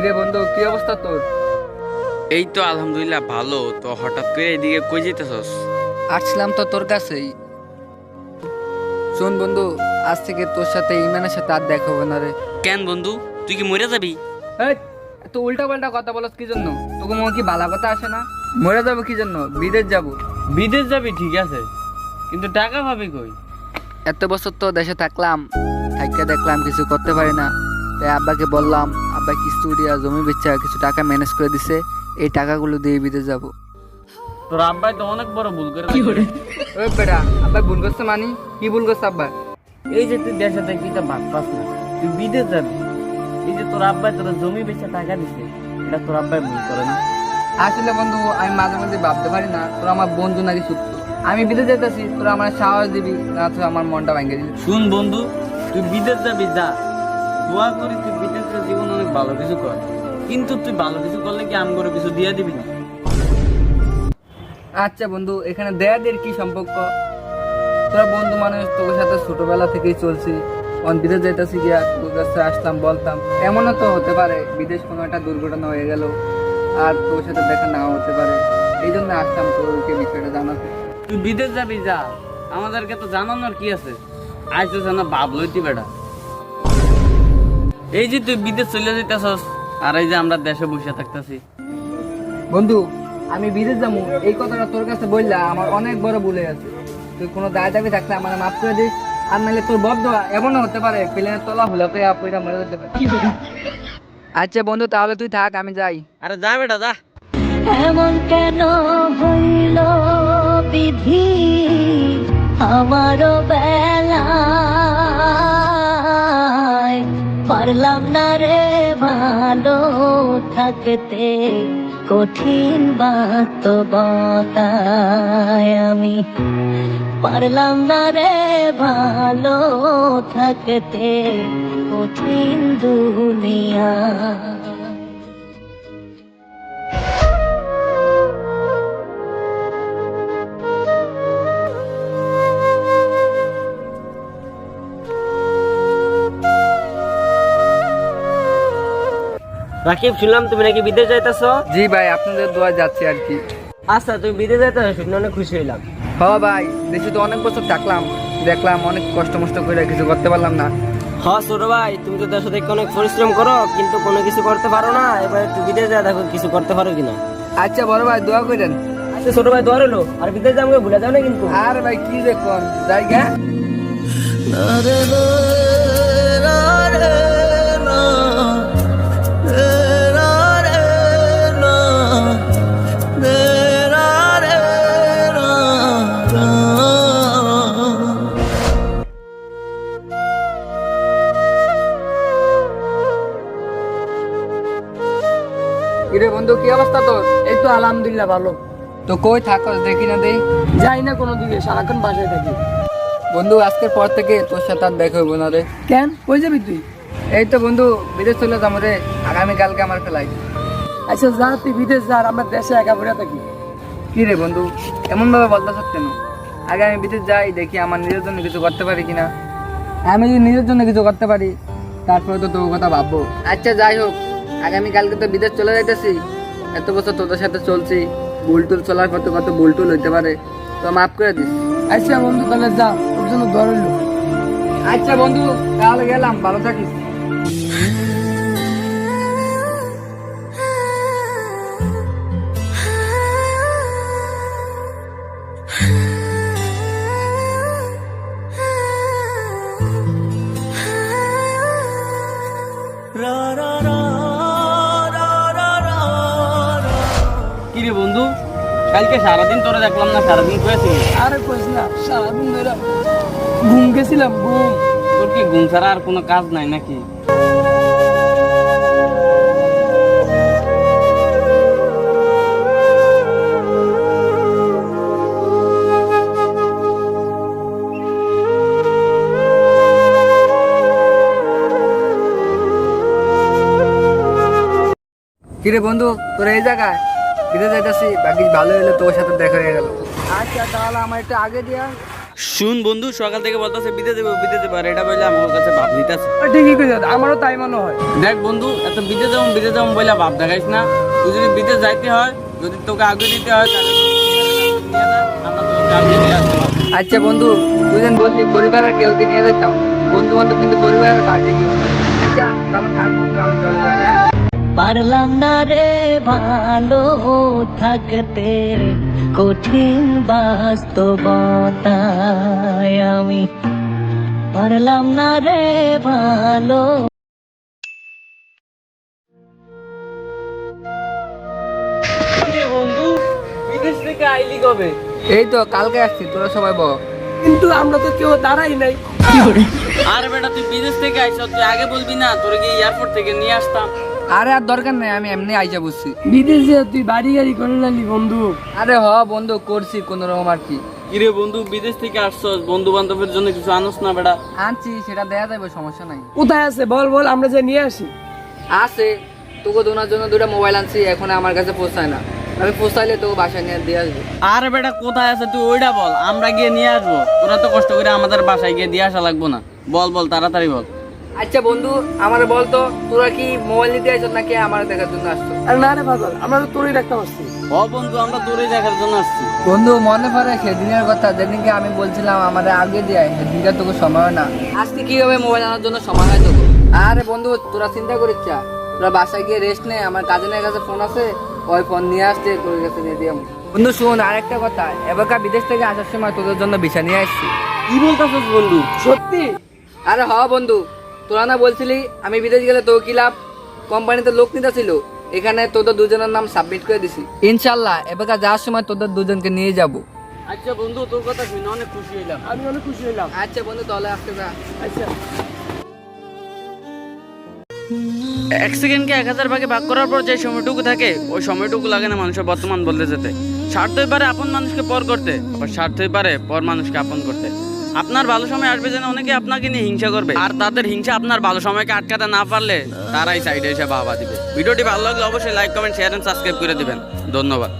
কিরে বন্ধু, কি অবস্থা তোর? এই তো আলহামদুলিল্লাহ ভালো। তো হঠাৎ করে এদিকে কই যেতেছস? আসছিলাম তো তোর কাছেই। শোন বন্ধু, আজ থেকে তোর সাথে ইমানের সাথে আর দেখা হবে না রে। কেন বন্ধু, তুই কি মরে যাবি? এই, এত উল্টা পাল্টা কথা বলছ কি জন্য? তোকে মনে কি বালা কথা আসে না? মরে যাবো কি জন্য? বিদেশ যাবো। বিদেশ যাবি ঠিক আছে, কিন্তু টাকা পাবি কই? এত বছর তো দেশে থাকলাম, থাইকা দেখলাম কিছু করতে পারি না, তাই আব্বাকে বললাম। আব্বা কিস্তি উড়িয়া জমি বেচা কিছু টাকা ম্যানেজ করে দিছে, এই টাকাগুলো দিয়ে বিদেশ যাবো। তোর আব্বাই তো অনেক বড় ভুল করে ওই বেটা, আব্বা ভুল করছে মানি? কি ভুল করছে আব্বা? এই যে তুই দেশে থাকবি তা ভাত পাস না, তুই বিদেশ যাবি। এই যে তোর আব্বাই তোর জমি বেচে টাকা দিছে, এটা তোর আব্বাই ভুল করে না? আসলে বন্ধু, আমি মাঝে মাঝে ভাবতে পারি না তোরা আমার বন্ধু নাকি সত্য। আমি বিদেশ যেতেছি, তোরা আমার সাহস দিবি না তো আমার মনটা ভেঙে দিবি। শুন বন্ধু, তুই বিদেশ যাবি যা, দোয়া করি তুই বিদেশের জীবন অনেক ভালো কিছু কর, কিন্তু তুই ভালো কিছু করলে কি আমি করে কিছু দিয়ে দিবি না? আচ্ছা বন্ধু, এখানে দেয়াদের কি সম্পর্ক? তোরা বন্ধু মানুষ, তোর সাথে ছোটবেলা থেকেই চলছি। বিদেশ যাইতেছি গিয়া তোর কাছে আসতাম, বলতাম। এমনও তো হতে পারে বিদেশ কোনো একটা দুর্ঘটনা হয়ে গেল আর তোর সাথে দেখা নাও হতে পারে, এই জন্য আসতাম তোরকে বিষয়টা জানাতে। তুই বিদেশ যাবি যা, আমাদেরকে তো জানানোর কি আছে? আজ তো জানা ভাব লইতি বেটা। এই যে তুই বিদেশ চলে যেতেছস, আর এই যে আমরা দেশে বসে থাকতেছি। বন্ধু, আমি বিদেশ যাবো এই কথাটা তোর কাছে বললা আমার অনেক বড় ভুলে আছে। তুই কোনো দায় দাবি থাকলে আমার মাফ করে দিস, আর নাহলে তোর বদ্ধ এমনও হতে পারে প্লেনের তলা হলে তো আপনি মরে যেতে পারে। আচ্ছা বন্ধু, তাহলে তুই থাক, আমি যাই। আরে যা বেটা যা। এমন কেন হইল বিধি আমারও বেলায়, পারলাম না রে ভালো থাকতে কঠিন বাস্তবতায় আমি, পারলাম না রে ভালো থাকতে কঠিন দুনিয়া। রাকিব, শুনলাম তুমি নাকি বিদেশ যাইতেছ? জি ভাই, আপনাদের দোয়া যাচ্ছে আর কি। আচ্ছা, তুমি বিদেশ যাইতেছ শুনে অনেক খুশি হইলাম। হ ভাই, দেশে তো অনেক বছর থাকলাম, দেখলাম অনেক কষ্ট মষ্ট করে কিছু করতে পারলাম না। হ্যাঁ ছোট ভাই, তুমি তো দেশ থেকে অনেক পরিশ্রম করো কিন্তু কোনো কিছু করতে পারো না। এবার একটু বিদেশ যা, দেখো কিছু করতে পারো কিনা। আচ্ছা বড় ভাই, দোয়া করেন। আচ্ছা ছোট ভাই, দোয়া রইলো। আর বিদেশ যাবো ভুলে যাও না কিন্তু। আর ভাই কি যে কোন জায়গা। কিরে বন্ধু, কি অবস্থা তোর? এই তো আলহামদুলিল্লাহ ভালো। তো কই থাকস দেখি না দেই। যাই না কোনো দিকে, সারাক্ষণ বাসায় থাকি। বন্ধু, আজকের পর থেকে তোর সাথে আর দেখা হইব না রে। কেন, কই যাবি তুই? এই তো বন্ধু, বিদেশ চলে যাবো রে, আগামীকালকে আমার ফেলাই। আচ্ছা যা, তুই বিদেশ যা, আর আমরা দেশে একা পড়ে থাকি। কি রে বন্ধু, এমন ভাবে বলতেছ কেন? আগে আমি বিদেশ যাই, দেখি আমার নিজের জন্য কিছু করতে পারি কিনা। আমি যদি নিজের জন্য কিছু করতে পারি তারপরে তো তোর কথা ভাববো। আচ্ছা যাই হোক, আগামীকালকে তো বিদেশ চলে যাইতেছি। এত বছর তোদের সাথে চলছি, ভুল টুল চলার পথে কত ভুল টুল হইতে পারে, তো মাফ করে দিস। আচ্ছা বন্ধু, তাহলে যা, তোর জন্য দোয়া রইলো। আচ্ছা বন্ধু, তাহলে গেলাম, ভালো থাকিস। কিরে বন্ধু, কালকে সারাদিন তোরা দেখলাম না, সারাদিন করেছিলি? আরে কইস না, সারাদিন ধরে ঘুম গেছিলাম, ঘুম। তোর কি ঘুম ছাড়া আর কোনো কাজ নাই নাকি? কিরে বন্ধু, তোর এই জায়গায় বিদেশ যাইতেছি, বাকি ভালো হলে তোর সাথে দেখা হয়ে গেল। আচ্ছা তাহলে আমার একটু আগে দিয়া। শুন বন্ধু, সকাল থেকে বলতেছে বিদেশ যাবো আর এটা বললে আমার কাছে ভাব নিতেছে। ঠিকই কইছ, আমারও তাই মনে হয়। দেখ বন্ধু, এত বিদেশ যাবো বলে ভাব দেখাইস না। তুই যদি বিদেশ যাইতে হয়, যদি তোকে আগে দিতে হয় তাহলে নিয়ে যা, আমরা তোকে আগে দিয়ে আসতে পারবো। আচ্ছা বন্ধু, তুই যেন বলছি পরিবারের কেউ নিয়ে যেতাম, বন্ধু বান্ধব কিন্তু পরিবারের কাছে কি। আচ্ছা তাহলে থাক বন্ধু, আমি চলে যাই, হ্যাঁ? পারলাম না রে ভালো থাকতে কঠিন বাস্তবতায় আমি পারলাম না রে ভালো। বন্ধু, বিদেশ থেকে আইলি কবে? এই তো কালকে আসছি, তোরা সবাই বল। কিন্তু আমরা তো কেউ দাঁড়াই নাই। আর বেটা তুই বিদেশ থেকে আইছ, তুই আগে বলবি না তোর কি এয়ারপোর্ট থেকে নিয়ে আসতাম? আরে আর দরকার নেই, আমি এমনি আইসা বুঝছি। বিদেশে তুই বাড়ি গাড়ি করে নিলি বন্ধু। আরে হ বন্ধু, করছি কোন রকম আর কি। কিরে বন্ধু, বিদেশ থেকে আসছস, বন্ধু বান্ধবের জন্য কিছু আনস না বেটা? আনছি, সেটা দেয়া যাবে, সমস্যা নাই। কোথায় আছে বল বল, আমরা যে নিয়ে আসি। আছে, তোকে দোনার জন্য দুটা মোবাইল আনছি, এখন আমার কাছে পৌঁছায় না। আমি পৌঁছাইলে তোকে বাসায় নিয়ে দিয়ে আসবো। আর বেটা কোথায় আছে তুই ওইটা বল, আমরা গিয়ে নিয়ে আসবো। তোরা তো কষ্ট করে আমাদের বাসায় গিয়ে দিয়ে আসা লাগবো না। বল বল তাড়াতাড়ি বল। আচ্ছা বন্ধু, আমার বলতো তোরা কি মোবাইল নিতে আসছ নাকি আমার দেখার জন্য আসছো? আর না রে পাগল, আমরা তো তোরই রাখতে পারছি। ও বন্ধু, আমরা তোরই দেখার জন্য আসছি। বন্ধু মনে পড়ে সেদিনের কথা, যেদিনকে আমি বলছিলাম আমার আগে দিয়ে সেদিনকে তোকে সময় হয় না। আজকে কি হবে মোবাইল আনার জন্য সময় হয় তোকে? আরে বন্ধু তোরা চিন্তা করিস চা, তোরা বাসায় গিয়ে রেস্ট নে, আমার কাজিনের কাছে ফোন আছে, ওই ফোন নিয়ে আসতে তোর কাছে দিয়ে দিলাম। বন্ধু শোন, আরেকটা কথা, এবারকার বিদেশ থেকে আসার সময় তোদের জন্য ভিসা নিয়ে আসছি। কি বলতেছিস বন্ধু? সত্যি? আরে হ বন্ধু, তোরা না বলছিলি আমি বিদেশ গেলে তো কি লাভ, কোম্পানিতে লোক নিতে ছিল, এখানে তোদের দুজনের নাম সাবমিট করে দিছি। ইনশাল্লাহ এবারকার যাওয়ার সময় তোদের দুজনকে নিয়ে যাব। আচ্ছা বন্ধু, তোর কথা শুনে অনেক খুশি হইলাম। আমি অনেক খুশি হইলাম। আচ্ছা বন্ধু, তাহলে আসতে যা। আচ্ছা। 1 সেকেন্ডকে 1000 ভাগে ভাগ করার পর যে সময়টুকু থাকে, ওই সময়টুকু লাগে না মানুষের বর্তমান বলতে যেতে। স্বার্থই পারে আপন মানুষকে পর করতে, আবার স্বার্থই পারে পর মানুষকে আপন করতে। আপনার ভালো সময় আসবে যেন অনেকে আপনাকে নিয়ে হিংসা করবে, আর তাদের হিংসা আপনার ভালো সময়কে আটকাতে না পারলে তারাই সাইডে এসে বাবা দিবে। ভিডিওটি ভালো লাগলে অবশ্যই like comment share and subscribe করে দিবেন। ধন্যবাদ।